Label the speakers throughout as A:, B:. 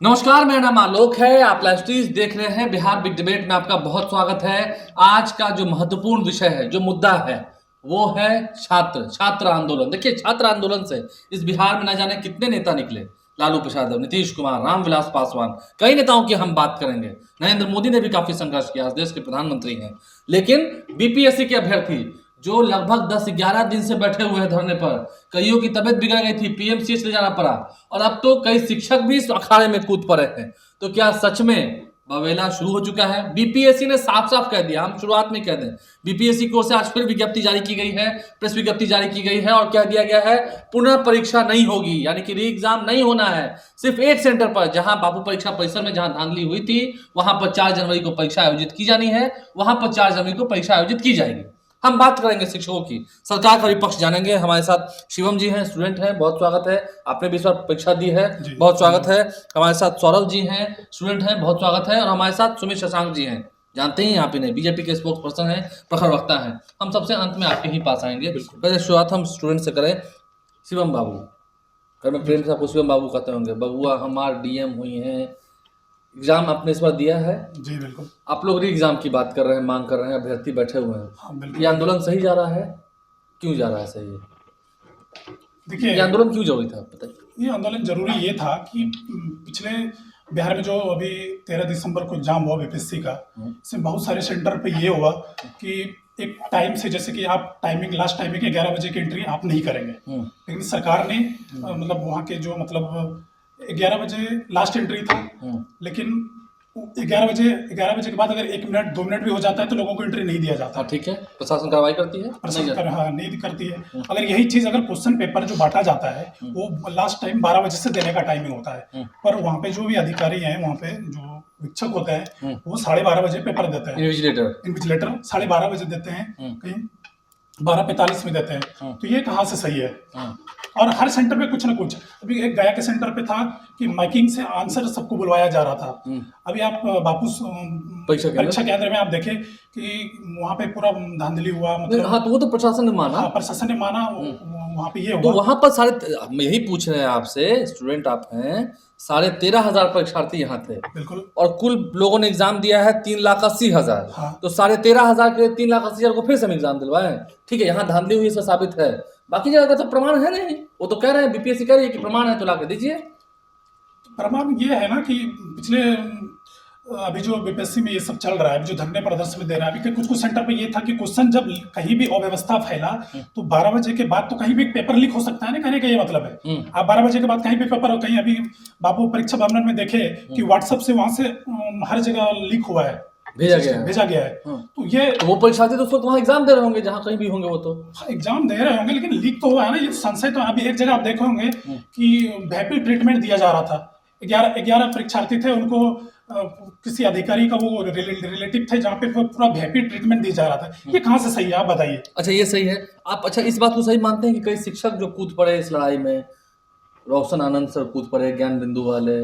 A: नमस्कार, मेरा नाम आलोक है। आप लाइव स्ट्रीज देख रहे हैं। बिहार बिग डिबेट में आपका बहुत स्वागत है। आज का जो महत्वपूर्ण विषय है, जो मुद्दा है, वो है छात्र आंदोलन। देखिए, छात्र आंदोलन से इस बिहार में न जाने कितने नेता निकले। लालू प्रसाद, नीतीश कुमार, रामविलास पासवान, कई नेताओं की हम बात करेंगे। नरेंद्र मोदी ने भी काफी संघर्ष किया, आज देश के प्रधानमंत्री हैं। लेकिन बीपीएससी के अभ्यर्थी जो लगभग 10-11 दिन से बैठे हुए हैं धरने पर, कईयों की तबीयत बिगड़ गई थी, पीएमसीएच ले जाना पड़ा, और अब तो कई शिक्षक भी इस अखाड़े में कूद पड़े हैं। तो क्या सच में बवेला शुरू हो चुका है? बीपीएससी ने साफ साफ कह दिया, हम शुरुआत में कह दें, बीपीएससी की ओर से आज फिर विज्ञप्ति जारी की गई है, प्रेस विज्ञप्ति जारी की गई है और कह दिया गया है पुनः परीक्षा नहीं होगी, यानी कि री एग्जाम नहीं होना है। सिर्फ एक सेंटर पर, जहां बापू परीक्षा परिसर में जहां धांधली हुई थी, वहां पर 4 जनवरी को परीक्षा आयोजित की जानी है, वहां पर 4 जनवरी को परीक्षा आयोजित की जाएगी। हम बात करेंगे शिक्षकों की, सरकार का विपक्ष जानेंगे। हमारे साथ शिवम जी हैं, स्टूडेंट हैं, बहुत स्वागत है। आपने भी इस बार परीक्षा दी है, बहुत स्वागत है। हमारे साथ सौरभ जी हैं, स्टूडेंट हैं, बहुत स्वागत है। और हमारे साथ सुमित शशांक जी हैं, जानते ही आप इन्हें, बीजेपी के स्पोक्स पर्सन हैं, प्रखर वक्ता हैं। हम सबसे अंत में आपके ही पास आएंगे। पहले शुरुआत हम स्टूडेंट से करें। शिवम बाबू, घर में प्रेम से आपको शिवम बाबू कहते होंगे। बबुआ हमार डीएम हुई हैं, एग्जाम आपने इस बार दिया है?
B: जी बिल्कुल।
A: आप लोग री एग्जाम की बात कर रहे हैं, मांग कर रहे हैं, अभ्यर्थी बैठे हुए हैं।
B: हाँ बिल्कुल।
A: ये आंदोलन सही जा रहा है? क्यों जा रहा है सही?
B: देखिए,
A: ये आंदोलन क्यों जरूरी था, बताइए।
B: ये आंदोलन जरूरी ये था कि पिछले बिहार में जो अभी 13 दिसंबर को एग्जाम हुआ बीपीएससी का, इसमें बहुत सारे सेंटर पे ये हुआ कि एक टाइम से, जैसे कि आप टाइमिंग, लास्ट टाइमिंग 11 बजे की एंट्री आप नहीं करेंगे, लेकिन सरकार ने मतलब वहाँ के जो मतलब 11 बजे लास्ट एंट्री था, लेकिन 11 बजे के बाद अगर 1 मिनट 2 मिनट भी हो जाता है तो लोगों को एंट्री नहीं दिया जाता।
A: ठीक है, प्रशासन कार्रवाई करती है?
B: हाँ, नहीं करती है। अगर यही चीज, अगर क्वेश्चन पेपर जो बांटा जाता है वो लास्ट टाइम 12 बजे से देने का टाइमिंग होता है, पर वहाँ पे जो भी अधिकारी हैं, वहाँ पे जो वीक्षक होते हैं, वो 12:30 बजे पेपर देते हैं। इन्विजिलेटर 12:30 बजे देते हैं, कहीं 12:45 में देते हैं। तो ये कहाँ से सही है? और हर सेंटर पे कुछ ना कुछ, अभी एक गया के सेंटर पे था कि माइकिंग से आंसर सबको बुलवाया जा रहा था। अभी आप बापू परीक्षा केंद्र में आप देखें कि वहाँ पे पूरा धांधली हुआ, मतलब
A: हाँ, तो वो तो प्रशासन ने माना।
B: हाँ, प्रशासन ने माना, वहाँ पे ये हुआ।
A: तो वहाँ पर यही पूछ रहे हैं आपसे, स्टूडेंट आप हैं, 13,500 परीक्षार्थी यहाँ थे।
B: बिल्कुल।
A: और कुल लोगों ने एग्जाम दिया है 3,80,000।
B: हाँ।
A: तो 13,500 के 3,80,000 को फिर से हम एग्जाम दिलवाएं? ठीक है, यहाँ धांधली हुई, इसका साबित है। बाकी जगह का तो प्रमाण है नहीं। वो तो कह रहे हैं, बीपीएससी कह रही है कि प्रमाण है, तो ला के दीजिए।
B: प्रमाण ये है ना कि पिछले अभी जो बीपीएससी में ये सब चल रहा है, अभी जो धरने प्रदर्शन में दे रहा है, अभी कुछ सेंटर पे ये था कि क्वेश्चन जब कहीं भी अव्यवस्था फैला तो 12 बजे के बाद तो कहीं भी पेपर लीक हो सकता है ना, कहने का ये मतलब है। आप 12 बजे के बाद कहीं भी पेपर, कहीं अभी बापू परीक्षा भवन में देखे कि व्हाट्सएप से वहां से हर जगह लीक हुआ है, भेजा गया है। तो ये
A: वो परीक्षार्थी तो उस वक्त वहाँ एग्जाम दे रहे होंगे, जहाँ कहीं भी होंगे वो तो
B: एग्जाम दे रहे होंगे, लेकिन लीक तो हुआ है ना, ये संशय। तो अभी एक जगह आप देखे होंगे कि भैपी ट्रीटमेंट दिया जा रहा था। 11 परीक्षार्थी थे, उनको किसी अधिकारी का वो रिलेटिव थे, जहाँ पे पूरा भैपी ट्रीटमेंट दिया जा रहा था। ये कहाँ से सही है, आप बताइए।
A: अच्छा, ये सही है आप? अच्छा, इस बात को सही मानते हैं कि कई शिक्षक जो कूद पड़े इस लड़ाई में, रोशन आनंद सर कूद पड़े, ज्ञान बिंदु वाले,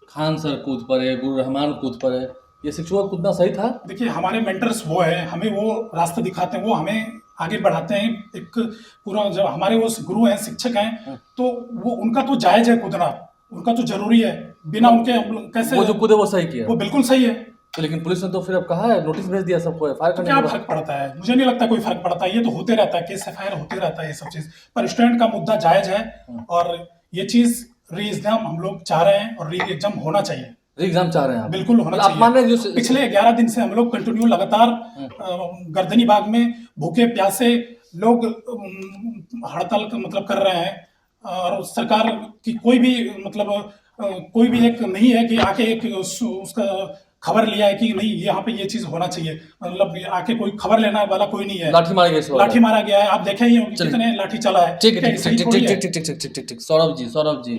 A: खान सर कूद पड़े, गुरु रहमान कूद पड़े, ये शिक्षकों का कूदना सही था?
B: देखिए, हमारे मेंटर्स वो है, हमें वो रास्ता दिखाते हैं, वो हमें आगे बढ़ाते हैं। एक पूरा जब हमारे वो गुरु हैं, शिक्षक हैं, तो वो उनका तो जायज है कूदना, उनका तो जरूरी है। बिना उनके कैसे?
A: वो जो कूदे वो सही किया,
B: वो बिल्कुल सही है।
A: तो लेकिन पुलिस ने तो फिर अब कहा है, नोटिस भेज दिया सबको, एफआईआर करने।
B: क्या फर्क पड़ता है? मुझे नहीं लगता कोई फर्क पड़ता है। ये तो होते रहता है, केस एफआईआर होते रहता है, ये सब चीज। पर स्टूडेंट का मुद्दा जायज है और ये चीज री एग्जाम हम लोग चाह रहे हैं और री एग्जाम होना चाहिए।
A: री एग्जाम चाह रहे हैं आप?
B: बिल्कुल होना चाहिए।
A: आप मान रहे हैं
B: पिछले 11 दिन से हम लोग कंटिन्यू लगातार गर्दनी बाग में भूखे प्यासे लोग हड़ताल मतलब कर रहे हैं, और सरकार की कोई भी मतलब कोई भी एक नहीं है कि आके एक उसका खबर लिया है कि नहीं यहाँ पे ये चीज होना चाहिए, मतलब आके कोई खबर लेना वाला कोई नहीं है।
A: लाठी मारा गया,
B: लाठी मारा गया है, आप देखे ही होंगे कितने लाठी चला है।
A: ठीक है, ठीक। सौरभ जी,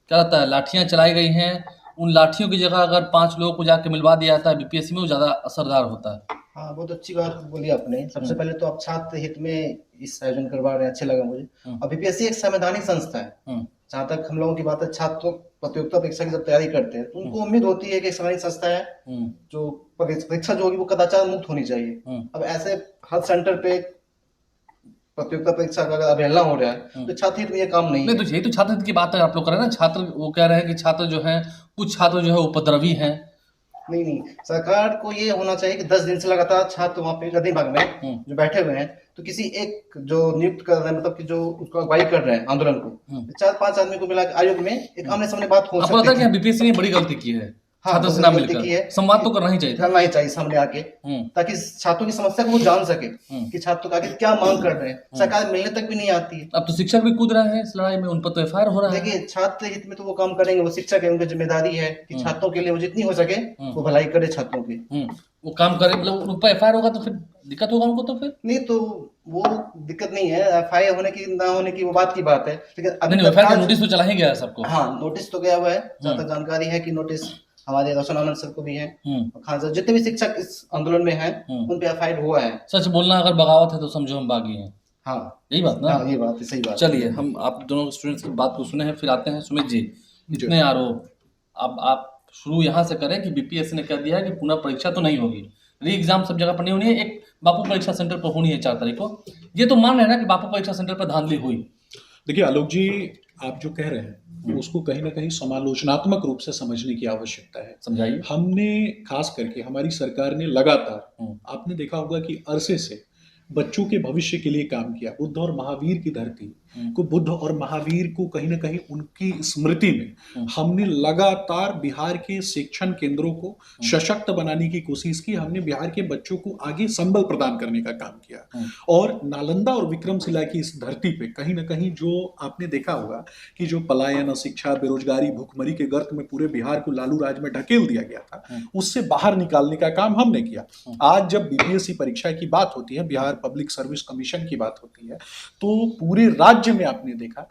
A: क्या लगता है, लाठियां चलाई गई हैं, उन लाठियों की जगह अगर 5 लोगों को जाके मिलवा दिया जाता है बीपीएससी में, वो ज्यादा असरदार होता है?
C: हाँ, बहुत अच्छी बात बोली आपने। सबसे पहले तो आप छात्र हित में इस आयोजन करवा रहे हैं, अच्छे लगा मुझे। और बीपीएससी एक संवैधानिक संस्था है। जहाँ तक हम लोगों की बात है, छात्र प्रतियोगिता परीक्षा की जब तैयारी करते हैं तो उनको उम्मीद होती है कि एक संवैधानिक संस्था है, जो परीक्षा जो होगी वो कदाचार मुक्त होनी चाहिए। अब ऐसे हर सेंटर पे प्रतियोगिता परीक्षा का अगर अवहेलना हो रहा है तो छात्र हित में ये काम नहीं
A: नहीं
C: है।
A: तो यही तो छात्र हित की बात है आप लोग कर रहे हैं ना। छात्र वो कह रहे हैं कि छात्र जो है, कुछ छात्र जो है उपद्रवी हैं।
C: नहीं, सरकार को ये होना चाहिए कि 10 दिन से लगातार छात्र वहाँ पे नदी भाग में जो बैठे हुए हैं, तो किसी एक जो नियुक्त कर रहे हैं, मतलब कि जो उसको अगुवाई कर रहे हैं आंदोलन को, 4-5 आदमी को मिला के आयोग में एक आमने सामने बात हो
A: आपको लगता है
C: सकती
A: कि
C: है।
A: बीपीएससी ने बड़ी गलती की है
C: हाँ,
A: छात्र
C: बहुत
A: से ना
C: बड़ी गलती की है।
A: मिलकर? संवाद तो करना ही चाहिए था।
C: करना ही चाहिए सामने आके, ताकि छात्रों की समस्या को वो जान सके कि छात्रों का आगे क्या मांग कर रहे हैं। सरकार मिलने तक भी नहीं आती है।
A: अब तो शिक्षक भी कूद रहे हैं इस लड़ाई में, उन पर तो एफआईआर हो रहा है।
C: देखिए, छात्र हित में तो वो काम करेंगे, वो शिक्षक है, उनकी जिम्मेदारी है कि छात्रों के लिए वो जितनी हो सके वो भलाई करे छात्रों की।
A: वो काम करे, मतलब उन पर एफआईआर होगा तो फिर दिक्कत होगा उनको। तो फिर
C: नहीं, तो वो दिक्कत नहीं है, एफआईआर होने की ना होने की वो बात की बात है, लेकिन अभी
A: नहीं, एफआईआर का नोटिस तो चला ही गया है सबको।
C: हाँ, नोटिस तो गया हुआ है, जहाँ तक जानकारी है कि नोटिस हमारे रोशन आनंद सर को भी है, खान सर, जितने भी शिक्षक इस आंदोलन में हैं उन पे एफआईआर हुआ है।
A: सच बोलना अगर बगावत है तो समझो हम बागी हैं।
C: हाँ,
A: यही बात ना?
C: हाँ, ये बात है, सही बात।
A: चलिए, हम आप दोनों स्टूडेंट्स की बात को सुने हैं, फिर आते हैं सुमित जी। इतने आरोप, अब आप शुरू यहाँ से करें कि बीपीएससी ने कह दिया है कि पुनः परीक्षा तो नहीं होगी, री एग्जाम सब जगह पर नहीं होनी है, एक बापू परीक्षा सेंटर पर होनी है 4 तारीख को। ये तो मान रहे हैं ना कि बापू परीक्षा सेंटर पर धांधली हुई?
D: देखिए आलोक जी, आप जो कह रहे हैं उसको कहीं ना कहीं समालोचनात्मक रूप से समझने की आवश्यकता है।
A: समझाइए।
D: हमने खास करके हमारी सरकार ने लगातार, आपने देखा होगा कि अरसे से बच्चों के भविष्य के लिए काम किया। बुद्ध और महावीर की धरती को, बुद्ध और महावीर को कहीं ना कहीं उनकी स्मृति में हमने लगातार बिहार के शिक्षण केंद्रों को सशक्त बनाने की कोशिश की। हमने बिहार के बच्चों को आगे संबल प्रदान करने का काम किया। और नालंदा और विक्रमशिला की इस धरती पे कहीं ना कहीं जो आपने देखा होगा कि जो पलायन, अशिक्षा, बेरोजगारी, भूखमरी के गर्त में पूरे बिहार को लालू राज में ढकेल दिया गया था, उससे बाहर निकालने का काम हमने किया। आज जब बीपीएससी परीक्षा की बात होती है, बिहार पब्लिक सर्विस कमीशन की बात होती है, तो पूरे राज्य में आपने देखा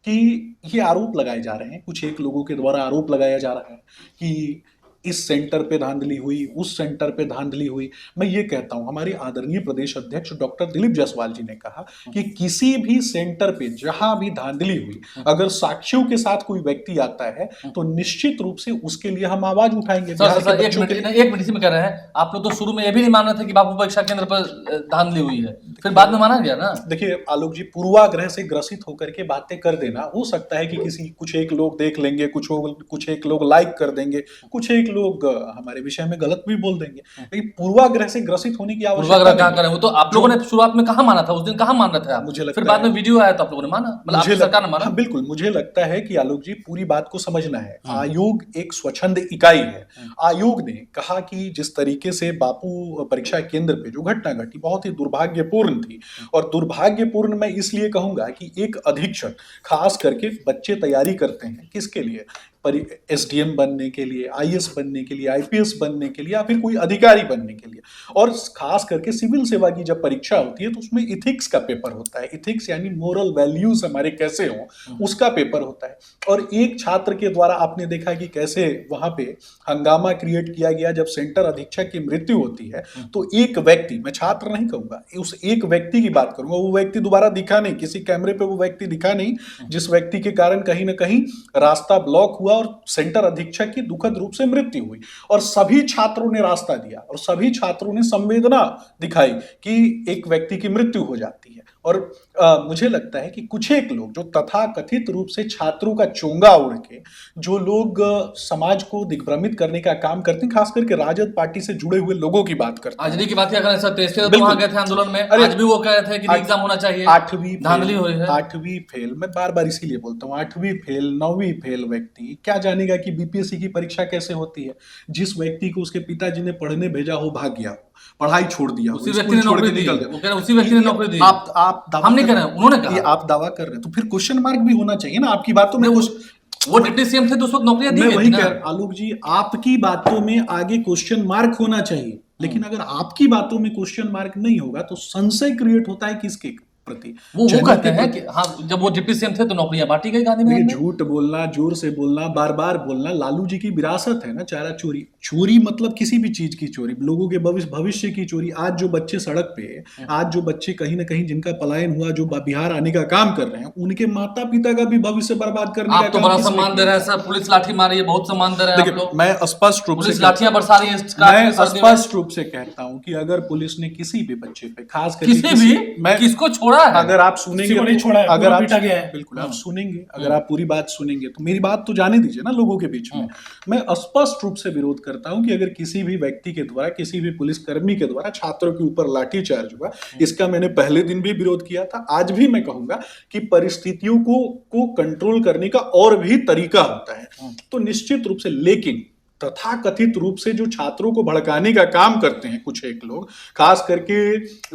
D: कि ये आरोप लगाए जा रहे हैं, कुछ एक लोगों के द्वारा आरोप लगाया जा रहा है कि इस सेंटर पे धांधली हुई, उस सेंटर पे धांधली हुई। मैं ये कहता हूं, हमारे आदरणीय प्रदेश अध्यक्ष डॉक्टर दिलीप जायसवाल जी ने कहा कि किसी भी सेंटर पे जहां भी धांधली हुई, अगर साक्ष्यों के साथ कोई व्यक्ति आता है तो निश्चित रूप से उसके लिए हम आवाज उठाएंगे।
A: एक मिनट में कह रहे हैं आप लोग, तो शुरू में ये भी नहीं मान रहे थे कि बापू परीक्षा केंद्र पर धांधली हुई है, फिर बाद में माना गया ना?
D: देखिए आलोक जी, पूर्वाग्रह से ग्रसित होकर के बातें कर देना, हो सकता है कि कुछ एक लोग देख लेंगे, कुछ एक लोग लाइक कर देंगे, कुछ एक लोग हमारे विषय में गलत भी बोल देंगे, लेकिन पूर्वाग्रह से ग्रसित होने की आवश्यकता नहीं।
A: क्या करें? वो तो आप लोगों ने शुरुआत में कहाँ माना था, उस दिन कहाँ मान रहे थे आप?
D: मुझे
A: फिर बाद में वीडियो आया तो आप लोगों ने माना, मतलब आपकी सरकार ने माना।
D: हाँ, बिल्कुल। मुझे लगता है कि आलोक जी, पूरी बात को समझना है। आयोग एक स्वच्छंद इकाई है। आयोग ने कहा कि जिस तरीके से बापू परीक्षा केंद्र पे जो घटना घटी बहुत ही दुर्भाग्यपूर्ण थी, और दुर्भाग्यपूर्ण मैं इसलिए कहूंगा कि एक अधीक्षक, खास करके बच्चे तैयारी करते हैं किसके लिए, एसडीएम बनने के लिए, आईएएस बनने के लिए, आईपीएस बनने के लिए, या फिर कोई अधिकारी बनने के लिए, और खास करके सिविल सेवा की जब परीक्षा होती है तो उसमें इथिक्स का पेपर होता है। इथिक्स यानी मोरल वैल्यूज हमारे कैसे हों, उसका पेपर होता है। और एक छात्र के द्वारा आपने देखा कि कैसे वहां पे हंगामा क्रिएट किया गया जब सेंटर अधीक्षक की मृत्यु होती है। तो एक व्यक्ति, मैं छात्र नहीं कहूंगा, उस एक व्यक्ति की बात करूंगा, वो व्यक्ति दोबारा दिखा नहीं, किसी कैमरे पे वो व्यक्ति दिखा नहीं, जिस व्यक्ति के कारण कहीं ना कहीं रास्ता ब्लॉक हुआ और सेंटर अधीक्षक की दुखद रूप से मृत्यु हुई। और सभी छात्रों ने रास्ता दिया और सभी छात्रों ने संवेदना दिखाई कि एक व्यक्ति की मृत्यु हो जाती है। और मुझे लगता है कि कुछ एक लोग जो तथाकथित रूप से छात्रों का चोंगा ओढ़ के जो लोग समाज को दिग्भ्रमित करने का काम करते हैं, खास करके राजद पार्टी से जुड़े हुए लोगों की बात करते हैं।
A: आज की बात क्या करें सर, तेजस्वी तो वहां गए थे आंदोलन में, आज भी वो कह रहे थे कि एग्जाम होना चाहिए,
D: 8वीं
A: धांधली हुई है।
D: 8वीं फेल, मैं बार बार इसीलिए बोलता हूँ, 8वीं फेल 9वीं फेल व्यक्ति क्या जानेगा कि बीपीएससी की परीक्षा कैसे होती है। जिस व्यक्ति को उसके पिताजी ने पढ़ने भेजा हो, भाग गया, पढ़ाई छोड़ दिया,
A: उसी व्यक्ति ने नौकरी दी, वो कह रहे उसी व्यक्ति ने नौकरी दी।
D: आप
A: हम नहीं कह रहे हैं, उन्होंने कहा।
D: आप दावा कर रहे हैं तो फिर क्वेश्चन मार्क भी होना चाहिए ना आपकी बातों में।
A: वो डिप्टी सीएम थे तो उस वक्त नौकरियां दी
D: मैं वही
A: ना।
D: आलोक जी, आपकी बातों में आगे क्वेश्चन मार्क होना चाहिए, लेकिन अगर आपकी बातों में क्वेश्चन मार्क नहीं होगा तो संशय क्रिएट होता है किसके प्रति?
A: वो कहते हैं कि हाँ, जब वो डिप्टी सीएम थे तो नौकरियां बांटी गई गांधी मैदान में।
D: झूठ बोलना, जोर से बोलना, बार बार बोलना लालू जी की विरासत है ना। चारा चोरी, चोरी मतलब किसी भी चीज की चोरी, लोगों के भविष्य की चोरी। आज जो बच्चे सड़क पे, आज जो बच्चे कहीं ना कहीं जिनका पलायन हुआ, जो बिहार आने का काम कर रहे हैं, उनके माता पिता का भी भविष्य बर्बाद करने का
A: काम। आप तो बड़ा सम्मान दे रहे हैं सर, पुलिस लाठी मारी है, बहुत सम्मान दे रहे हैं आप लोग।
D: मैं स्पष्ट रूप से
A: लाठियां बरसा रही है,
D: मैं स्पष्ट रूप से कहता हूं कि अगर पुलिस ने किसी भी बच्चे पे, खास करके
A: किसी भी, मैं किसको छोड़ा छोड़ा है।
D: अगर आप
B: किसी को
D: सुनेंगे
B: नहीं छोड़ा है,
D: अगर
B: पूरा
D: आप
B: पीटा गया है।
D: बिल्कुल आप सुनेंगे, अगर आप पूरी बात सुनेंगे तो मेरी बात तो जाने दीजिए ना लोगों के बीच में। मैं स्पष्ट रूप से विरोध करता हूं कि अगर किसी भी व्यक्ति के द्वारा, किसी भी पुलिसकर्मी के द्वारा छात्रों के ऊपर लाठीचार्ज हुआ, इसका मैंने पहले दिन भी विरोध किया था, आज भी मैं कहूंगा कि परिस्थितियों को कंट्रोल करने का और भी तरीका होता है। तो निश्चित रूप से, लेकिन तथाकथित रूप से जो छात्रों को भड़काने का काम करते हैं कुछ एक लोग, खास करके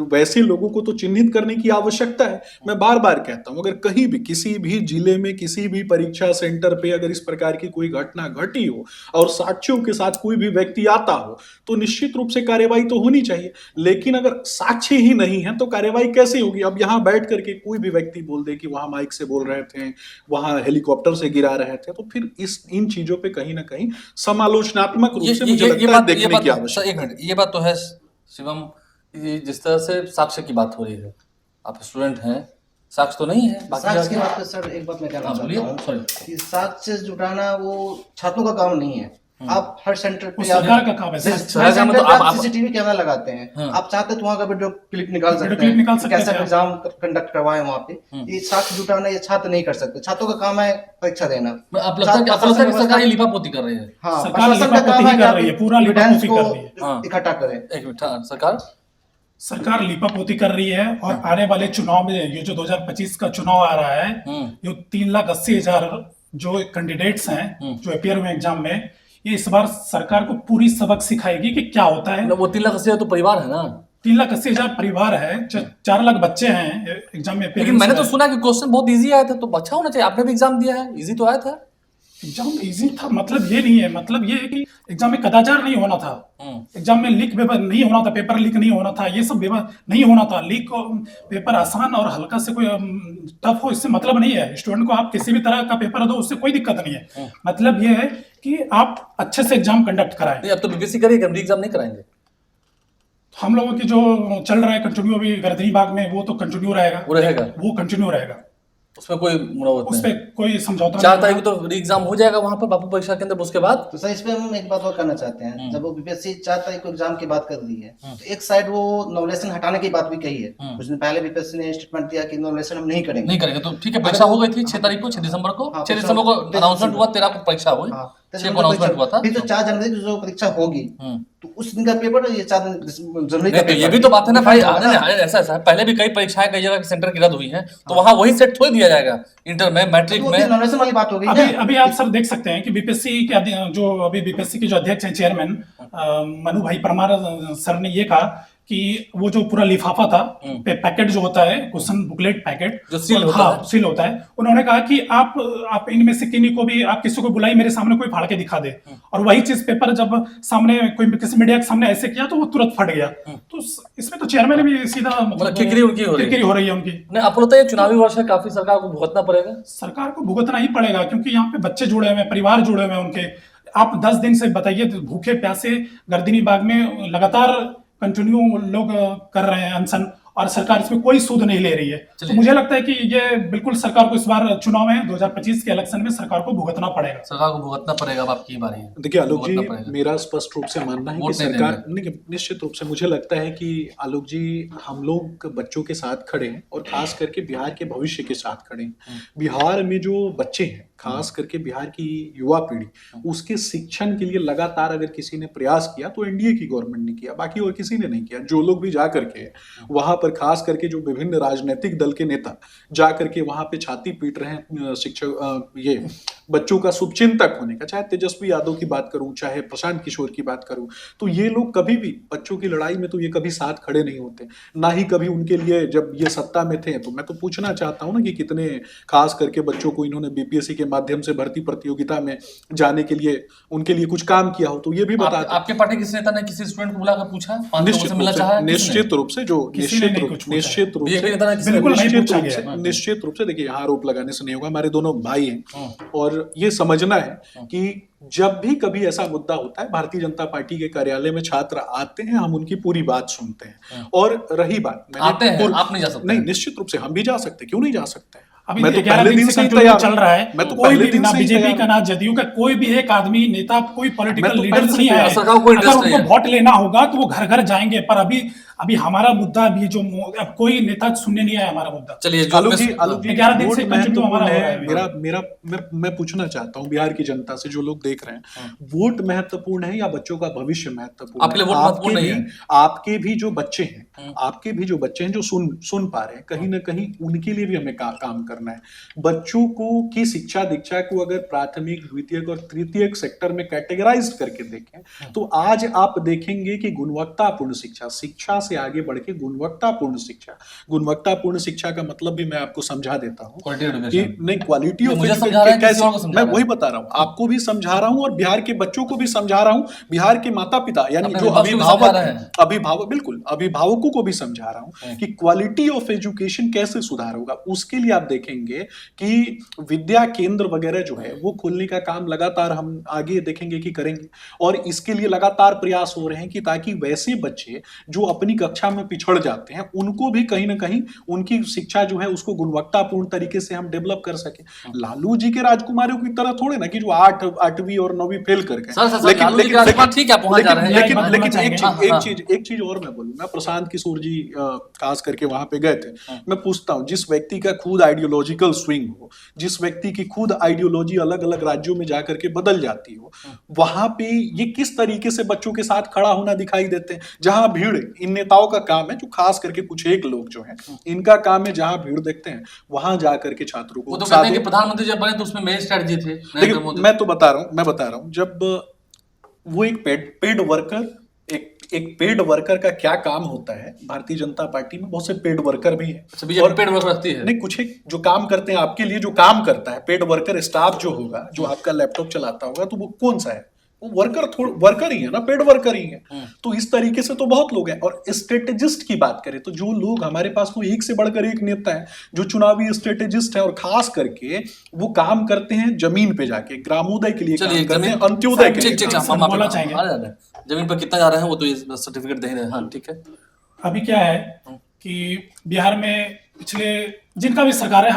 D: वैसे लोगों को तो चिन्हित करने की आवश्यकता है। मैं बार बार कहता हूं, अगर कहीं भी किसी भी जिले में किसी भी परीक्षा सेंटर पे अगर इस प्रकार की कोई घटना घटी हो और साक्ष्यों के साथ कोई भी व्यक्ति आता हो तो निश्चित रूप से कार्यवाही तो होनी चाहिए। लेकिन अगर साक्ष्य ही नहीं है तो कार्यवाही कैसे होगी? अब यहां बैठ करके कोई भी व्यक्ति बोल दे कि वहां माइक से बोल रहे थे, वहां हेलीकॉप्टर से गिरा रहे थे, तो फिर इन चीजों पर कहीं ना कहीं समालोचनात्मक रूप से मुझे लगता है देखने की आवश्यकता।
A: एक मिनट, ये बात तो है शिवम, ये जिस तरह से साक्ष्य की बात हो रही है, आप स्टूडेंट हैं, साक्ष्य तो नहीं है।
C: साक्ष्य की बात पे सर एक बात मैं कहना चाहता हूँ कि साक्ष्य जुटाना वो छात्रों का काम नहीं है। आप हर सेंटर पे
B: सरकार का काम है।
C: सीसीटीवी कैमरा लगाते हैं, आप चाहते तो वहाँ का वीडियो क्लिप निकाल सकते हैं, कैसा एग्जाम कंडक्ट करवाए वहाँ पे। ये साक्ष्य जुटाना ये छात्र नहीं कर सकते, छात्रों का काम है परीक्षा देना।
A: आप लगता है कि सरकार ये लिपापोती कर रही है?
C: हाँ,
B: सरकार
C: प्रशासन का काम है
B: कर रही है, पूरा लिपापोती कर रही है।
C: इकट्ठा करें।
A: एक मिनट,
B: सरकार लिपापोती कर रही है। और आने वाले चुनाव में, ये जो 2025 का चुनाव आ रहा है, जो 3,80,000 जो कैंडिडेट्स हैं जो अपियर हुए एग्जाम में, ये इस बार सरकार को पूरी सबक सिखाएगी कि क्या होता है।
A: वो 3,80,000 तो परिवार है ना,
B: 3,80,000 परिवार है, 4 लाख बच्चे हैं एग्जाम में।
A: लेकिन मैंने तो सुना कि क्वेश्चन बहुत इजी आया था, तो अच्छा होना चाहिए। आपने भी एग्जाम दिया है, इजी तो आया था।
B: एग्जाम इजी था मतलब ये नहीं है, मतलब ये है कि एग्जाम में कदाचार नहीं होना था, एग्जाम में लीक पेपर नहीं होना था, पेपर लीक नहीं होना था, ये सब नहीं होना था। लीक पेपर आसान और हल्का से कोई टफ हो इससे मतलब नहीं है। स्टूडेंट को आप किसी भी तरह का पेपर दो, उससे कोई दिक्कत नहीं है। मतलब ये है कि आप अच्छे से एग्जाम कंडक्ट कराएं।
A: अब तो बीपीएससी करेगी, एग्जाम नहीं कराएंगे।
B: हम लोगों की जो चल रहा है कंटिन्यू अभी गर्दनी बाग में, वो तो कंटिन्यू रहेगा, वो कंटिन्यू रहेगा,
A: उसमें कोई मुनावत नहीं,
B: उसमें कोई समझौता
A: 4 तारीख को तो री एग्जाम हो जाएगा वहां पर बापू परीक्षा केंद्र। उसके बाद
C: तो सर इस पे हम एक बात और करना चाहते हैं। जब वो बीपीएससी 4 तारीख को एग्जाम की बात कर रही है, तो एक साइड वो नॉमिनेशन हटाने की बात भी कही है। कुछ दिन पहले बीपीएससी ने स्टेटमेंट दिया कि नॉमिनेशन हम नहीं करेंगे।
A: तो ठीक है, परीक्षा हो गई थी 6 तारीख को, 6 दिसंबर को, 6 दिसंबर को अनाउंसमेंट हुआ, 13 को परीक्षा हुई, 6 को अनाउंसमेंट हुआ था।
C: फिर तो 4 जनवरी को जो परीक्षा होगी तो उस दिन का पेपर ये 4 जनवरी का पेपर,
A: ये भी तो बात है ना भाई। ऐसा है, पहले भी कई परीक्षाएं कई जगह सेंटर की रद्द हुई हैं, तो वहां वही सेट थोड़ी दिया जाएगा इंटर में, मैट्रिक में।
C: नॉमिनेशन वाली बात हो गई।
B: अभी आप सर देख सकते हैं कि बीपीएससी के जो अभी बीपीएससी के जो अध्यक्ष हैं, चेयरमैन मनु भाई परमार सर ने ये कहा कि वो जो पूरा लिफाफा था, पैकेट जो होता है, क्वेश्चन बुकलेट पैकेट
A: जो सील
B: होता है, उन्होंने कहा कि आप इनमें से किन्हीं को भी, आप किसी को बुलाई, मेरे सामने कोई फाड़ के दिखा दे। और वही चीज पेपर जब सामने कोई किसी मीडिया के सामने ऐसे किया तो वो तुरंत फट गया। तो इसमें तो चेयरमैन भी सीधा
A: किरकिरी
B: हो रही है उनकी।
A: नहीं, आपको लगता है चुनावी वर्ष है, काफी सरकार को भुगतना पड़ेगा?
B: सरकार को भुगतना ही पड़ेगा, क्योंकि यहाँ पे बच्चे जुड़े हुए हैं, परिवार जुड़े हुए हैं उनके। आप 10 दिन से बताइए, भूखे प्यासे गर्दनी बाग में लगातार कंटिन्यू लोग कर रहे हैं अनशन, और सरकार इसमें कोई सूद नहीं ले रही है। तो मुझे लगता है कि ये बिल्कुल सरकार को इस बार चुनाव में 2025 के इलेक्शन में सरकार को भुगतना पड़ेगा।
A: सरकार को भुगतना पड़ेगा। अब आपकी बारी है।
D: देखिए आलोक जी, मेरा स्पष्ट रूप से मानना है कि सरकार, निश्चित रूप से मुझे लगता है कि आलोक जी, हम लोग बच्चों के साथ खड़े हैं और खास करके बिहार के भविष्य के साथ खड़े हैं। बिहार में जो बच्चे हैं, खास करके बिहार की युवा पीढ़ी, उसके शिक्षण के लिए लगातार अगर किसी ने प्रयास किया तो एनडीए की गवर्नमेंट ने किया, बाकी और किसी ने नहीं किया। जो लोग भी जा करके वहां पर, खास करके जो विभिन्न राजनीतिक दल के नेता जा करके वहां पे छाती पीट रहे हैं शिक्षक, ये बच्चों का शुभचिंतक होने का, चाहे तेजस्वी यादव की बात करूं, चाहे प्रशांत किशोर की बात करूं, तो ये लोग कभी भी बच्चों की लड़ाई में तो ये कभी साथ खड़े नहीं होते, ना ही कभी उनके लिए जब ये सत्ता में थे। तो मैं तो पूछना चाहता हूं ना कि कितने खास करके बच्चों को इन्होंने बीपीएससी के माध्यम से भर्ती प्रतियोगिता में जाने के लिए उनके लिए कुछ काम किया हो, तो ये भी बता।
A: आपके पार्टी किसी नेता ने किसी स्टूडेंट को बुलाकर पूछा?
D: निश्चित रूप से जो निश्चित रूप से देखिए, यहाँ आरोप लगाने से नहीं होगा, हमारे दोनों भाई हैं, और ये समझना है कि जब भी कभी ऐसा मुद्दा होता है, भारतीय जनता पार्टी के कार्यालय में छात्र आते हैं, हम उनकी पूरी बात सुनते हैं। और रही बात,
A: आते हैं, आप नहीं जा सकते?
D: नहीं, निश्चित रूप से हम भी जा सकते, क्यों नहीं जा सकते?
B: अभी
D: मैं तो
B: 11
D: पहले
B: दिन
D: दिन
B: से
D: से ही
B: कंटिन्यू
D: तैयार
B: चल
D: हूं।
B: रहा है।
D: मैं तो
B: कोई
D: पहले
B: भी
D: दिन
B: ना
D: से ही
B: बीजेपी
D: तैयार
B: का ना जदयू का कोई भी एक आदमी नेता कोई पॉलिटिकल
D: मैं तो
B: लीडर्स
D: पहले
B: नहीं
D: से
B: आए
A: सरकार को कोई
B: अगर
A: इंटरेस्ट नहीं
B: उनको
A: है।
B: वोट लेना होगा तो वो घर घर जाएंगे, पर अभी हमारा मुद्दा अभी जो अब कोई नेता सुनने नहीं आया हमारा मुद्दा।
A: चलिए जो
D: आलोक जी
A: हाँ,
B: 11 दिन
D: वोट
B: से कंटिन्यू हमारा
D: महत्वपूर्ण
B: हो रहा
D: है।
B: है।
D: मैं पूछना चाहता हूं बिहार की जनता से, जो लोग देख रहे हैं, वोट महत्वपूर्ण है या बच्चों का भविष्य महत्वपूर्ण
A: आपके लिए
D: है?
A: वोट महत्वपूर्ण नहीं है।
D: आपके भी जो बच्चे हैं, आपके भी जो बच्चे हैं जो सुन पा रहे हैं, कहीं ना कहीं उनके लिए भी हमें काम करना है। बच्चों को की शिक्षा दीक्षा को अगर प्राथमिक, द्वितीयक और तृतीयक सेक्टर में कैटेगराइज करके देखें तो आज आप देखेंगे कि गुणवत्तापूर्ण शिक्षा से आगे बढ़ के गुणवत्तापूर्ण शिक्षा का मतलब भी मैं आपको समझा देता हूं
A: क्वालिटी
D: कि
A: एजुकेशन
D: नहीं, क्वालिटी ऑफ
A: मुझे समझा रहा है, किसी और को समझा
D: मैं
A: रहा है।
D: वही बता रहा हूं, आपको भी समझा रहा हूं और बिहार के बच्चों को भी समझा रहा हूं, बिहार के माता पिता यानी
A: अपने
D: जो
A: विपक्ष को भी समझा
D: अभिभावक
A: रहे
D: हैं,
A: हैं।
D: बिल्कुल अभिभावकों को भी समझा रहा हूं कि क्वालिटी ऑफ एजुकेशन कैसे सुधार होगा। उसके लिए आप देखेंगे कि विद्या केंद्र वगैरह जो है वो खोलने का काम लगातार हम आगे देखेंगे कि करेंगे, और इसके लिए लगातार प्रयास हो रहे हैं कि ताकि वैसे बच्चे जो अपनी कक्षा में पिछड़ जाते हैं उनको भी कहीं ना कहीं उनकी शिक्षा जो है उसको गुणवत्तापूर्ण तरीके से हम डेवलप कर सके। लालू जी के राजकुमारियों की तरह थोड़े ना कि जो 8वीं और 9वीं फेल कर गए।
A: सर, लालू जी के राजकुमार ठीक है, आप वहां जा रहे हैं।
B: लेकिन-
D: एक चीज और मैं बोलूं, मैं प्रशांत किशोर जी खास करके वहां पे गए थे। मैं पूछता हूं, जिस व्यक्ति का खुद आइडियोलॉजिकल स्विंग हो, जिस व्यक्ति की खुद आइडियोलॉजी अलग अलग राज्यों में जाकर के बदल जाती हो, वहां पे ये किस तरीके से बच्चों के साथ खड़ा होना दिखाई देते हैं। जहां भीड़, इन नेताओं का काम है, जो खास करके कुछ एक लोग जो हैं, इनका काम है जहां भीड़ देखते हैं वहां जाकर के छात्रों को
A: वो तो
D: उत्साह
A: कहते हैं कि
D: दें।
A: प्रधानमंत्री जब बने तो उसमें मेरी स्ट्रेटजी थी नरेंद्र
D: देखिए
A: मोदी।
D: मैं बता रहा हूं जब वो एक पेड वर्कर, एक पेड वर्कर का क्या काम होता है। भारतीय जनता पार्टी में बहुत से पेड वर्कर भी हैं।
A: अच्छा, बीजेपी पेड वर्क रखती है।
D: नहीं, कुछ एक जो काम करते हैं आपके लिए, जो काम करता है पेड वर्कर स्टाफ जो होगा, जो आपका लैपटॉप चलाता होगा, तो वो कौन सा है? वो वर्कर ही है ना, पेड वर्कर ही है। तो इस तरीके से तो बहुत लोग हैं। और स्ट्रेटेजिस्ट की बात करें तो जो लोग हमारे पास तो एक से बढ़कर एक नेता है जो चुनावी स्ट्रेटेजिस्ट है, और खास करके वो काम करते हैं जमीन पे जाके, ग्रामोदय के लिए काम करते हैं, अंत्योदय के लिए।
A: हम
B: बोलना चाहेंगे।
A: जमीन पर कितना जा रहे हैं वो तो ये सर्टिफिकेट दे रहे हैं। हाँ ठीक है।
B: अभी क्या है कि बिहार में पिछले जिनका भी सरकार है,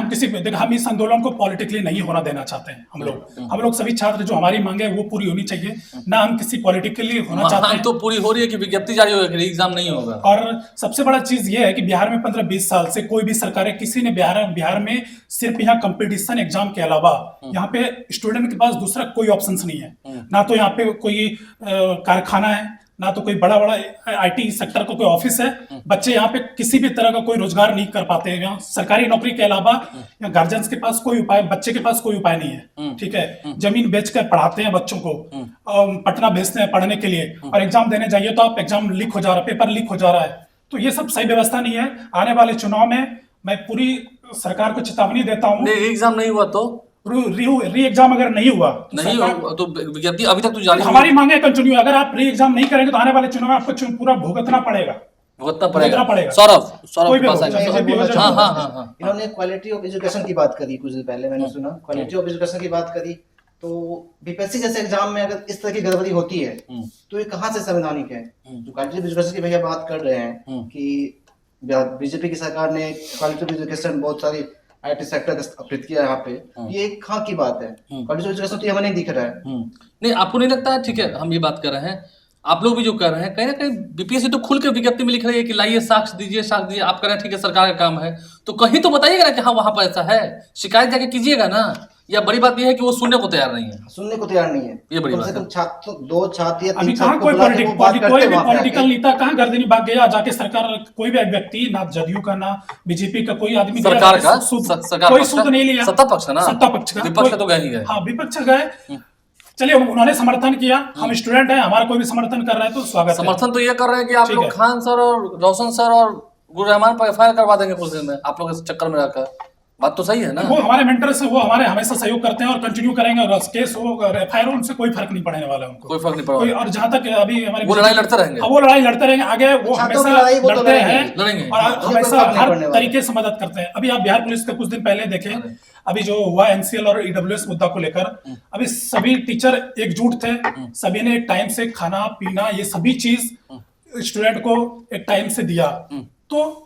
B: हम इस आंदोलन को पॉलिटिकली नहीं होना देना चाहते हैं। हम लोग सभी छात्र जो हमारी मांगे है वो पूरी होनी चाहिए, ना हम किसी पॉलिटिकली होना चाहते हैं।
A: तो पूरी हो रही है कि विज्ञप्ति जारी होगी, एग्जाम नहीं होगा।
B: और सबसे बड़ा चीज ये है कि बिहार में 15-20 साल से कोई भी सरकार है, किसी ने बिहार में सिर्फ यहाँ कंपटीशन एग्जाम के अलावा यहाँ पे स्टूडेंट के पास दूसरा कोई ऑप्शंस नहीं है। ना तो यहाँ पे कोई कारखाना है, ना तो कोई बड़ा आईटी सेक्टर का कोई ऑफिस है। बच्चे यहाँ पे किसी भी तरह का कोई रोजगार नहीं कर पाते हैं। यहाँ सरकारी नौकरी के अलावा यहाँ गार्जियंस के पास कोई उपाय, बच्चे के पास कोई उपाय नहीं है। ठीक है, जमीन बेचकर पढ़ाते हैं बच्चों को, पटना भेजते हैं पढ़ने के लिए, और एग्जाम देने जाइए तो आप एग्जाम लीक हो जा रहा है, पेपर लीक हो जा रहा है। तो ये सब सही व्यवस्था नहीं है। आने वाले चुनाव में मैं पूरी सरकार को चेतावनी देता हूँ,
A: एग्जाम नहीं हुआ तो
B: री एग्जाम अगर नहीं हुआ
A: तो विज्ञप्ति अभी तक तो जारी
B: हमारी मांगे कंटिन्यू। अगर आप री एग्जाम नहीं करेंगे तो आने वाले चुनाव में आपको पूरा भुगतना पड़ेगा।
A: सौरभ के पास आएगा।
C: हाँ। इन्होंने क्वालिटी ऑफ एजुकेशन की बात करी कुछ दिन पहले, मैंने सुना क्वालिटी ऑफ एजुकेशन की बात करी। तो बीपीएससी जैसे एग्जाम में अगर इस तरह की गड़बड़ी होती है तो ये कहाँ से संवैधानिक है? जो क्वालिटी ऑफ एजुकेशन की भैया बात कर रहे हैं कि बीजेपी की सरकार ने क्वालिटी ऑफ एजुकेशन बहुत सारी आईटी सेक्टर स्थापित किया यहाँ पे, ये कहाँ की बात है? क्वालिटी ऑफ एजुकेशन तो हमें नहीं दिख रहा है।
A: नहीं, आपको नहीं लगता है? ठीक है, हम ये बात कर रहे हैं, आप लोग भी जो कर रहे हैं, कहीं ना कहीं बीपीएससी तो खुल के विज्ञप्ति में लिख रही है कि लाइए साक्ष्य दीजिए, साक्ष्य दीजिए। आप कह रहे हैं ठीक है सरकार का काम है, तो कहीं तो बताइएगा ना कि हाँ वहां पर ऐसा है, शिकायत जाके कीजिएगा ना। या बड़ी बात यह है कि वो सुनने को तैयार नहीं है,
C: सुनने को तैयार नहीं है।
A: ये बड़ी
C: कम
A: बात
C: से
A: है।
C: कम छात्र, 2 छात्र या 3
B: अभी
C: छात्र
B: कहाँ
C: को
B: कोई
C: बुला के वो बात करते
B: कोई
C: हैं
B: भी
C: वहाँ पे
B: पॉलिटिकल
C: आके।
B: नेता कहाँ गर्दनी भाग गया जाके सरकार, कोई भी व्यक्ति, ना जदयू का ना बीजेपी का कोई आदमी
A: सरकार का
B: कोई सूद नहीं लिया।
A: सत्ता पक्ष ना,
B: सत्ता पक्ष का,
A: विपक्ष का तो गए ही गए।
B: हाँ, विपक्ष गए। चलिए उन्होंने समर्थन किया, हम स्टूडेंट हैं, हमारा कोई भी समर्थन कर रहा है तो स्वागत है।
A: समर्थन तो ये कर रहे हैं कि आप लोग खान सर और रोशन सर और गुल रहमान पर एफआईआर करवा देंगे कुछ दिन में, आप लोग इस चक्कर में रहकर। बात तो सही है ना?
B: वो हमारे मेंटर से, वो हमारे हमेशा सहयोग करते हैं और कंटिन्यू करेंगे। और केस हो एफआईआर, उनसे कोई फर्क नहीं पड़ने वाला है उनको,
A: कोई फर्क नहीं पड़ेगा।
B: और जहां तक अभी हमारे
A: वो लड़ाई लड़ते रहेंगे,
B: वो लड़ाई लड़ते रहेंगे आगे, वो हमेशा लड़ते हैं
A: लड़ेंगे
B: और हमेशा हर तरीके से मदद करते हैं। अभी आप बिहार पुलिस का कुछ दिन पहले देखें, अभी जो हुआ एनसीएल और ईडब्ल्यूएस मुद्दा को लेकर, अभी सभी टीचर एकजुट थे, सभी ने एक टाइम से खाना पीना ये सभी चीज स्टूडेंट को एक टाइम से दिया। तो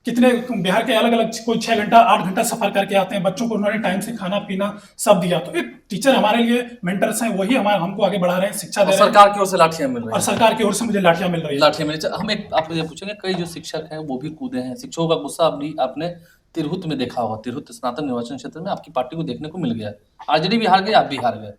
B: कितने बिहार के अलग अलग कोई 6 घंटा 8 घंटा सफर करके आते हैं, बच्चों को उन्होंने टाइम से खाना पीना सब दिया। तो एक टीचर हमारे लिए मेंटर्स हैं, वही हमको आगे बढ़ा रहे हैं, शिक्षा दे रहे हैं।
A: सरकार की ओर से लाठियां मिल रही
B: और सरकार की ओर से मुझे लाठियां मिल रही है।
A: लाठियां मिल रही हम एक आप ये पूछेंगे, कई जो शिक्षक हैं वो भी कूदे हैं, शिक्षकों का गुस्सा अभी आपने तिरहुत में देखा होगा, तिरहुत स्नातक निर्वाचन क्षेत्र में आपकी पार्टी को देखने को मिल गया। आरजेडी भी हार गई, आप भी हार गए,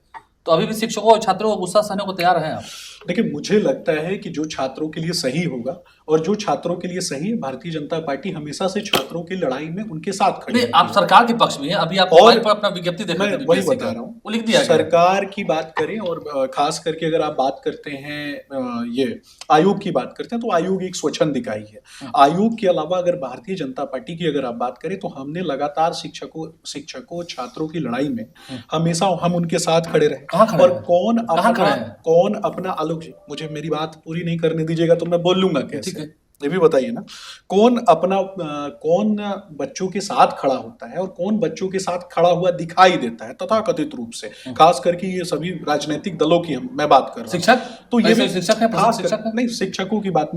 A: तो अभी भी शिक्षकों और छात्रों का गुस्सा सहने को तैयार हैं आप?
D: देखिए, मुझे लगता है कि जो छात्रों के लिए सही होगा और जो छात्रों के लिए सही है, भारतीय जनता पार्टी हमेशा से छात्रों की लड़ाई में उनके साथ खड़ी
A: नहीं,
D: है।
A: आप सरकार के पक्ष में हैं, अभी आप
D: और
A: मोबाइल पर अपना विज्ञप्ति देख रहे
D: मैं
A: थे
D: वही
A: BPSC
D: बता
A: का,
D: रहा हूँ,
A: वो लिख दिया गया।
D: सरकार की बात करें और खास करके अगर आप बात करते हैं ये आयोग की बात करते हैं, तो आयोग एक स्वच्छंद इकाई है। आयोग के अलावा अगर भारतीय जनता पार्टी की अगर आप बात करें, तो हमने लगातार शिक्षकों छात्रों की लड़ाई में हमेशा हम उनके साथ खड़े
A: कहाँ
D: रहे।
A: खड़े
D: और
A: हैं? कहाँ खड़े हैं?
D: कौन अपना आलोक जी, मुझे मेरी बात पूरी नहीं करने दीजिएगा तो मैं बोल लूंगा कैसे?
A: ठीक है।
D: ये भी बताइए ना, कौन बच्चों के साथ खड़ा होता है और कौन बच्चों के साथ खड़ा हुआ दिखाई देता है तथाकथित रूप से, खास करके ये सभी राजनीतिक दलों की मैं बात कर रहा हूँ।
A: शिक्षक
D: तो ये
A: ऐसे
D: भी
A: शिक्षक हैं,
D: खास
A: शिक्षक हैं?
D: नहीं, शिक्षकों की बात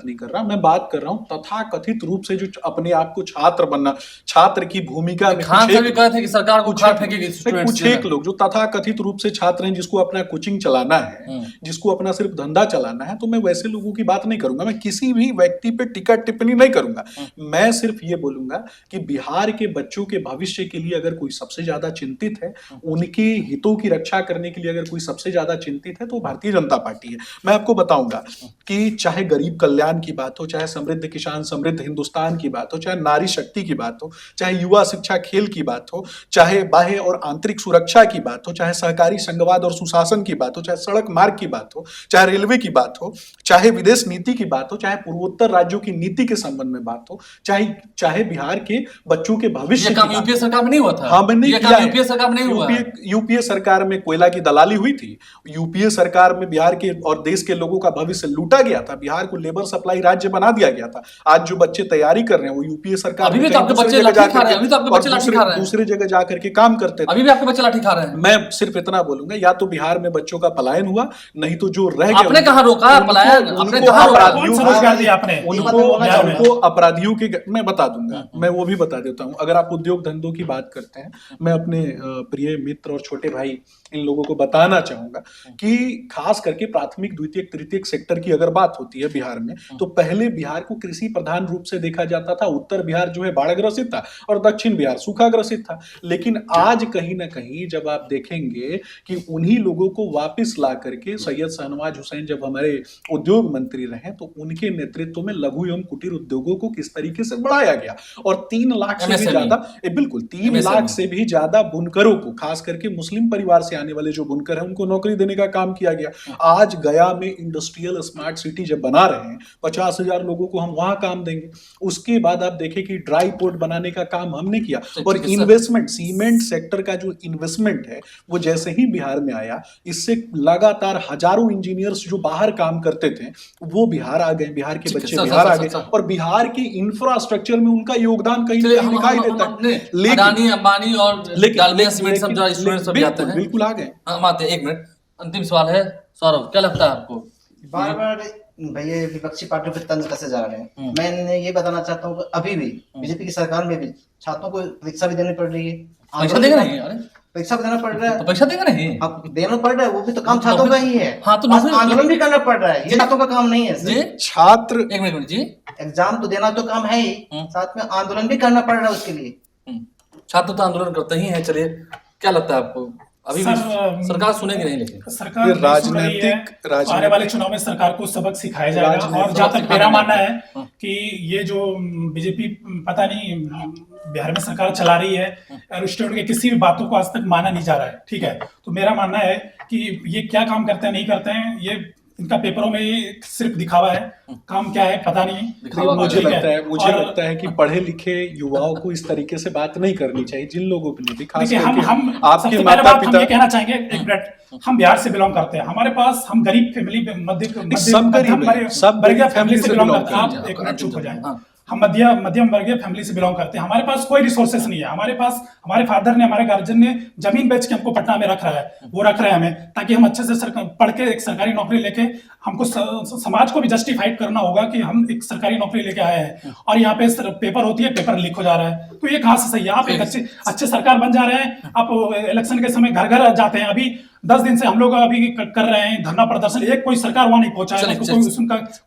D: नहीं कर रहा, मैं बात कर रहा हूँ तथाकथित रूप से जो अपने आप को छात्र बनना, छात्र की भूमिका में
A: खान साहब भी कहे थे कि सरकार को उखाड़ फेंकेगी
D: कुछ
A: स्टूडेंट्स
D: एक लोग जो तथाकथित रूप से छात्र हैं, जिसको अपना कोचिंग चलाना है, जिसको अपना सिर्फ धंधा चलाना है, तो मैं वैसे लोगों की बात नहीं करूंगा। मैं किसी भी व्यक्ति पे टीका टिप्पणी नहीं करूंगा। मैं सिर्फ ये बोलूंगा कि बिहार के बच्चों के भविष्य के लिए अगर कोई सबसे ज्यादा चिंतित है, उनके हितों की रक्षा करने के लिए अगर कोई सबसे ज्यादा चिंतित है, तो भारतीय जनता पार्टी है। मैं आपको बताऊंगा कि चाहे गरीब कल्याण की बात हो, चाहे समृद्ध किसान समृद्ध हिंदुस्तान की बात हो, चाहे नारी शक्ति की बात हो, चाहे युवा शिक्षा खेल की बात हो, चाहे बाह्य और आंतरिक सुरक्षा की बात हो, चाहे सहकारी संघवाद और सुशासन की बात हो, चाहे सड़क मार्ग की बात हो, चाहे रेलवे की बात हो, चाहे विदेश नीति की बात हो, चाहे पूर्वोत्तर राज्यों की नीति के संबंध में बात हो, चाहे बिहार के बच्चों के भविष्य
A: ये काम यूपीए सरकार में नहीं हुआ था।
D: हाँ, मैंने
A: ये
D: किया
A: काम
D: है।
A: यूपीए सरकार में नहीं हुआ।
D: यूपीए सरकार में कोयला की दलाली हुई थी। यूपीए सरकार में बिहार के और देश के लोगों का भविष्य लूटा गया था। बिहार को लेबर सप्लाई राज्य बना दिया गया था। आज जो बच्चे तैयारी कर रहे हैं, वो यूपीए सरकार
A: अभी भी तो आपके बच्चे लाठी खा रहे हैं, अभी तो आपके बच्चे लाठी खा रहे हैं,
D: दूसरे जगह जाकर के काम करते थे।
A: अभी भी आपके बच्चे लाठी खा रहे हैं।
D: मैं सिर्फ इतना बोलूंगा, या तो बिहार में बच्चों का पलायन हुआ, नहीं तो जो रह गए,
A: आपने कहाँ रोका पलायन? आपने कहाँ रोका?
B: कौन सा रोजगार दिया आपने?
D: उनको अपराधियों के, मैं बता दूंगा, मैं वो भी बता देता हूं। अगर आप उद्योग धंधों की बात करते हैं, मैं अपने प्रिय मित्र और छोटे भाई इन लोगों को बताना चाहूंगा कि खास करके प्राथमिक द्वितीयक तृतीयक सेक्टर की अगर बात होती है बिहार में, तो पहले बिहार को कृषि प्रधान रूप से देखा जाता था। उत्तर बिहार जो है बाढ़ ग्रसित था और दक्षिण बिहार सूखा ग्रसित था। लेकिन आज कहीं ना कहीं जब आप देखेंगे कि उन्हीं लोगों को वापस ला करके सैयद शाहनवाज हुसैन जब हमारे उद्योग मंत्री रहे, तो उनके नेतृत्व में लघु एवं कुटीर उद्योगों को किस तरीके से बढ़ाया गया और 3 लाख से भी ज्यादा, बिल्कुल 3 लाख से भी ज्यादा बुनकरों को, खास करके मुस्लिम परिवार से आने वाले जो बुनकर हैं, उनको नौकरी देने का काम किया गया। आज गया में इंडस्ट्रियल स्मार्ट सिटी जब बना रहे हैं, 50,000 लोगों को हम वहां काम देंगे। उसके बाद आप देखें कि ड्राई पोर्ट बनाने का काम हमने किया और इन्वेस्टमेंट, सीमेंट सेक्टर का जो इन्वेस्टमेंट है, वो जैसे ही बिहार में आया, इससे लगातार हजारों इंजीनियर्स जो बाहर काम करते थे, वो बिहार आ गए। बिहार के बच्चे बिहार आ गए और बिहार के इंफ्रास्ट्रक्चर में उनका योगदान कहीं नहीं दिखाई देता है। लेकिन
A: अडानी, अंबानी और डालमिया सीमेंट सब जो स्टूडेंट्स सब जाते हैं,
D: बिल्कुल आ गए।
A: हम आते हैं। 1 मिनट, अंतिम सवाल है सौरभ, क्या लगता है आपको?
C: बार बार भैया विपक्षी पार्टियों पे तंज कसे जा रहे हैं। मैं ये बताना चाहता हूँ कि अभी भी बीजेपी की सरकार में भी छात्रों को परीक्षा भी देनी पड़ रही है।
A: परीक्षा देगा नहीं? अरे
C: परीक्षा भी देना पड़ रहा है,
A: तो परीक्षा देगा नहीं?
C: अब देना पड़ रहा है, वो भी तो काम छात्रों का ही है।
A: हाँ, तो
C: आंदोलन भी करना पड़ रहा है, ये छात्रों का काम नहीं है
A: जी।
D: छात्र
A: 1 मिनट जी,
C: एग्जाम तो देना तो काम है ही, साथ में आंदोलन भी करना पड़ रहा है उसके लिए।
A: छात्र तो आंदोलन करते ही हैं। चलिए, क्या लगता है आपको, अभी भी सरकार सुनेगी नहीं? लेकिन
B: सरकार
D: राजनीतिक
B: आने वाले चुनाव में सरकार को सबक सिखाया जाएगा। और जहां तक मेरा मानना है कि ये जो बीजेपी पता नहीं बिहार में सरकार चला रही है और स्टूडेंट के किसी भी बातों को आज तक माना नहीं जा रहा है, ठीक है, तो मेरा मानना है कि ये क्या काम करते हैं नहीं करते हैं, ये इनका पेपरों में सिर्फ दिखावा है, काम क्या है पता नहीं।
D: मुझे लगता है कि पढ़े लिखे युवाओं को इस तरीके से बात नहीं करनी चाहिए। जिन लोगों के लिए भी, खास करके
B: हम
D: आपके माता पिता,
B: हम ये कहना चाहेंगे, एक मिनट, हम बिहार से बिलोंग करते हैं, हमारे पास, हम गरीब फैमिली, मध्य
D: सब गरीब फैमिली से बिलोंग करते हैं।
B: आप एक मिनट चुप हो जाए। हम मध्यम वर्गीय फैमिली से बिलोंग करते हैं, हमारे पास कोई रिसोर्सेस नहीं है, हमारे पास हमारे फादर ने, हमारे गार्जियन ने जमीन बेच के हमको पटना में रख रहा है, वो रख रहे हैं हमें ताकि हम अच्छे से पढ़ के एक सरकारी नौकरी लेके, हमको समाज को भी जस्टिफाइड करना होगा कि हम एक सरकारी नौकरी लेके आए हैं, और यहाँ पे पेपर होती है, पेपर लीक हो जा रहा है, तो ये कहाँ से सही है? आप एक अच्छे सरकार बन जा रहे हैं, आप इलेक्शन के समय घर घर जाते हैं, अभी 10 दिन से हम लोग अभी कर रहे हैं धरना प्रदर्शन, एक कोई सरकार वहां नहीं पहुंचा है,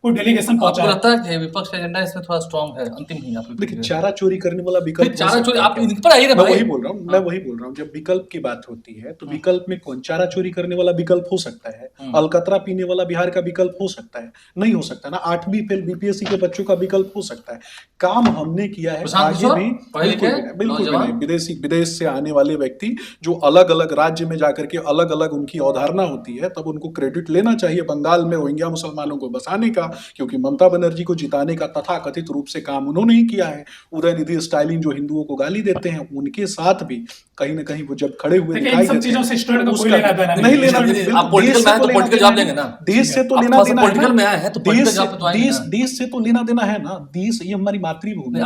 B: कोई डेलीगेशन पहुंचा है।
A: आपको लगता है कि विपक्ष का एजेंडा इसमें थोड़ा स्ट्रांग है? अंतिम ही आप
D: देखिए, चारा चोरी करने वाला विकल्प,
A: चारा चोरी आप इन पर आई,
D: मैं वही बोल रहा हूँ, जब विकल्प की बात होती है तो विकल्प में कौन? चारा चोरी करने वाला विकल्प हो सकता है, अलकतरा पीने वाला बिहार का विकल्प हो सकता है? नहीं हो सकता ना। 8वीं फेल बीपीएससी के बच्चों का विकल्प हो सकता है। काम हमने किया है, आगे भी बिल्कुल नहीं। विदेश से आने वाले व्यक्ति जो अलग अलग राज्य में जाकर के अलग अलग उनकी अवधारणा होती है, तब उनको क्रेडिट लेना चाहिए बंगाल में रोहिंग्या मुसलमानों को बसाने का, क्योंकि ममता बनर्जी को जिताने का तथाकथित रूप से काम उन्होंने ही किया है। उदयनिधि स्टालिन जो हिंदुओं को गाली देते हैं, उनके साथ भी कहीं ना कहीं वो जब खड़े हुए दिखाई देते हैं, नहीं लेना,
A: पॉलिटिकल जॉब लेंगे ना,
D: देश से तो लेना देना है,
A: पॉलिटिकल में आए हैं तो
D: देश से तो लेना देना है ना। देश ये हमारी मातृभूमि है,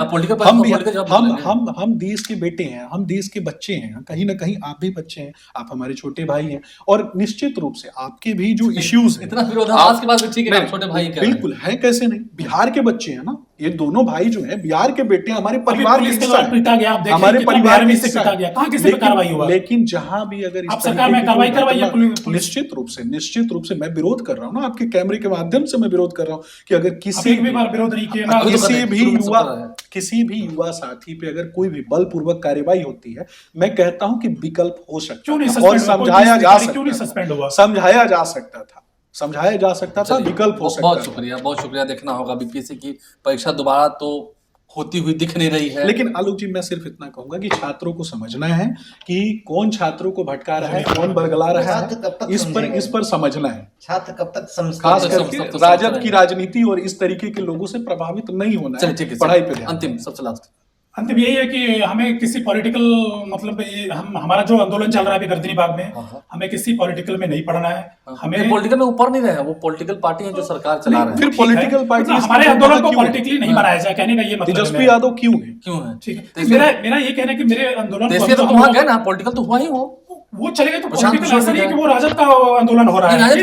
D: हम देश के बेटे हैं, हम देश के बच्चे हैं, कहीं ना कहीं आप भी बच्चे हैं, आप हमारे छोटे भाई हैं, और निश्चित रूप से आपके भी जो इश्यूज
A: इतना विरोधाभास के बाद भी ठीक है, छोटे भाई
D: बिल्कुल है, कैसे नहीं? बिहार के बच्चे हैं ना, ये दोनों भाई जो हैं बिहार के बेटे, हमारे परिवार के हिस्सा है, हमारे परिवार में से पिटा गया, कहां किसी पे कार्रवाई हुआ? लेकिन जहां भी अगर इस
B: सरकार में कार्रवाई करवाइए,
D: निश्चित रूप से मैं विरोध कर रहा हूं ना, आपके कैमरे के माध्यम से मैं विरोध कर रहा हूं कि अगर किसी भी विरोध नहीं किया, किसी भी युवा साथी पे अगर कोई भी बलपूर्वक कार्रवाई होती है, मैं कहता हूं कि विकल्प हो सकता है और समझाया जा सकता था, विकल्प हो सकता था।
A: बहुत शुक्रिया। देखना होगा बीपीएससी की परीक्षा दोबारा तो होती हुई दिख नहीं रही है।
D: लेकिन आलोक जी, मैं सिर्फ इतना कहूंगा कि छात्रों को समझना है कि कौन छात्रों को भटका रहा है, कौन बरगला रहा है, इस पर समझना है।
C: छात्र कब तक
D: खास करके राजद की राजनीति और इस तरीके के लोगों से प्रभावित नहीं होना है। पढ़ाई पे
A: अंतिम सबसे लास्ट
B: अंतिम यही है कि हमें किसी पॉलिटिकल, मतलब हमारा जो आंदोलन चल रहा है अभी गर्दनी बाग में, हमें किसी पॉलिटिकल में नहीं पढ़ना है। हमें
A: पॉलिटिकल में ऊपर नहीं रहे, वो पॉलिटिकल पार्टी है जो सरकार चला रहे हैं।
D: फिर पॉलिटिकल पार्टी
B: हमारे आंदोलन को पॉलिटिकली नहीं बनाया जाए, कहने का ये मतलब।
D: तेजस्वी यादव क्यों है?
B: ठीक है, मेरा ये कहना है कि मेरे आंदोलन
A: पॉलिटिकल तो हुआ ही
B: वो चलेगा, तो पॉलिटिकल ऐसा नहीं है कि वो राजद का आंदोलन हो रहा है,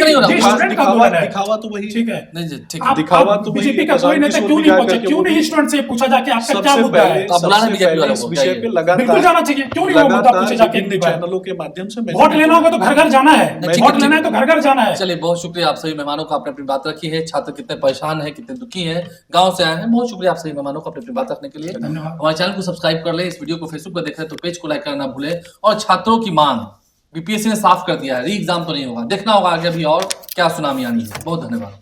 D: दिखावा तो वही।
B: ठीक है,
D: दिखावा तो
B: बीजेपी का कोई नेता क्यों नहीं पहुंचा? क्यों नहीं स्टूडेंट से पूछा जाके आपका क्या मुद्दा है?
D: इस विषय पे
B: बिल्कुल जाना चाहिए, क्यों नहीं वो मुद्दा पूछे जाके?
D: चैनलों के माध्यम से
B: वोट लेना होगा तो घर घर जाना है, वोट लेना है तो घर घर जाना है।
A: चलिए, बहुत शुक्रिया आप सभी मेहमानों का, आपने अपनी बात रखी है। छात्र कितने परेशान है, कितने दुखी है, गाँव से आए हैं। बहुत शुक्रिया आप सभी मेहमानों का अपनी बात रखने के लिए। हमारे चैनल को सब्सक्राइब कर ले, इस वीडियो को फेसबुक पर देख रहे तो पेज को लाइक करना भूले। और छात्रों की मांग बीपीएससी ने साफ कर दिया है, री एग्जाम तो नहीं होगा। देखना होगा आगे अभी और क्या सुनामी आनी है। बहुत धन्यवाद।